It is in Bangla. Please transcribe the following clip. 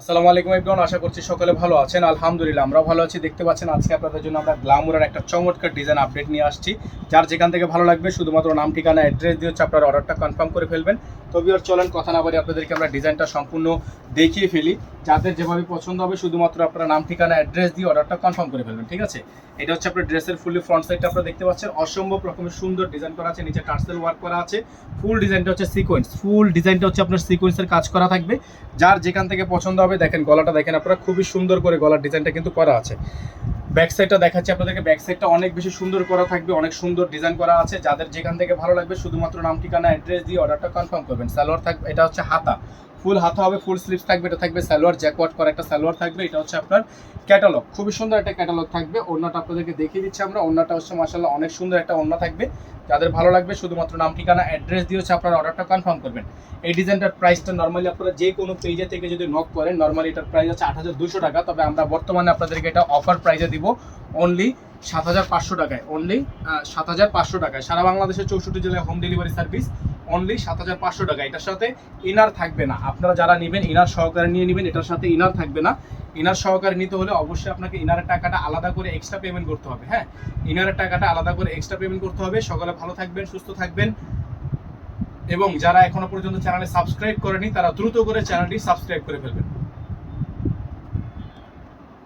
আসসালামু আলাইকুম এভরিওয়ান, আশা করছি সকলে ভালো আছেন। আলহামদুলিল্লাহ আমরাও ভালো আছি। দেখতে পাচ্ছেন আজকে আপনাদের জন্য আমরা গ্ল্যামরের একটা চমৎকার ডিজাইন আপডেট নিয়ে আসছি। যার যেখান থেকে ভালো লাগবে শুধুমাত্র নাম ঠিকানা অ্যাড্রেস দিয়ে হচ্ছে আপনার অর্ডারটা কনফার্ম করে ফেলবেন। তো ভিউয়ার চলেন কথা না বলে আপনাদেরকে আমরা ডিজাইনটা সম্পূর্ণ দেখিয়ে ফেলি। যাদের যেভাবে পছন্দ হবে শুধুমাত্র আপনারা নাম ঠিকানা অ্যাড্রেস দিয়ে অর্ডারটা কনফার্ম করে ফেলবেন, ঠিক আছে? এটা হচ্ছে আপনার ড্রেসের ফুললি ফ্রন্ট সাইডটা আপনারা দেখতে পাচ্ছেন, অসম্ভব রকমের সুন্দর ডিজাইন করা আছে, নিচে টার্সেল ওয়ার্ক করা আছে। ফুল ডিজাইনটা হচ্ছে সিকোয়েন্স, ফুল ডিজাইনটা হচ্ছে আপনার সিকোয়েন্সের কাজ করা থাকবে। যার যেখান থেকে পছন্দ হবে দেখেন গলাটা দেখেন আপনারা, খুবই সুন্দর করে গলার ডিজাইনটা কিন্তু করা আছে। ব্যাক সাইডটা দেখাচ্ছি আপনাদেরকে, ব্যাক সাইডটা অনেক বেশি সুন্দর করা থাকবে, অনেক সুন্দর ডিজাইন করা আছে। যাদের যেখান থেকে ভালো লাগবে শুধুমাত্র নাম ঠিকানা অ্যাড্রেস দিয়ে অর্ডারটা কনফার্ম করবেন। সালোয়ার থাকবে, এটা হচ্ছে হাতা, ফুল হাতা হবে, ফুল স্লিভস থাকবে। এটা থাকবে সালোয়ার, জ্যাকওয়াট করা একটা সালোয়ার থাকবে। এটা হচ্ছে আপনার ক্যাটালগ, খুবই সুন্দর একটা ক্যাটালগ থাকবে। ওড়নাটা আপনাদেরকে দেখিয়ে দিচ্ছি আমরা, ওড়নাটা হচ্ছে মাশাআল্লাহ অনেক সুন্দর একটা ওড়না থাকবে। যাদের ভালো লাগবে শুধুমাত্র নাম ঠিকানা অ্যাড্রেস দিয়ে হচ্ছে আপনার অর্ডারটা কনফার্ম করবেন। এই ডিজাইনটার প্রাইসটা নর্মালি আপনারা যে কোনো পেজে থেকে যদি নক করেন নর্মালি এটার প্রাইস হচ্ছে ৮,২০০ টাকা। তবে আমরা বর্তমানে আপনাদেরকে এটা অফার প্রাইসে দিব অনলি ৭,৫০০ টাকায়, অনলি ৭,৫০০ টাকায়। সারা বাংলাদেশের ৬৪ জেলায় হোম ডেলিভারি সার্ভিস, অনলি ৭,৫০০ টাকা। এটার সাথে ইনার থাকবে না, আপনারা যারা নেবেন ইনার সহকারে নিয়ে নেবেন। এটার সাথে ইনার থাকবে না। ইনার সহকারে নিতে হলে অবশ্যই আপনাকে ইনারের টাকাটা আলাদা করে এক্সট্রা পেমেন্ট করতে হবে। হ্যাঁ, ইনারের টাকাটা আলাদা করে এক্সট্রা পেমেন্ট করতে হবে। সকলে ভালো থাকবেন, সুস্থ থাকবেন, এবং যারা এখনো পর্যন্ত চ্যানেলে সাবস্ক্রাইব করেনি তারা দ্রুত করে চ্যানেলটি সাবস্ক্রাইব করে ফেলবেন।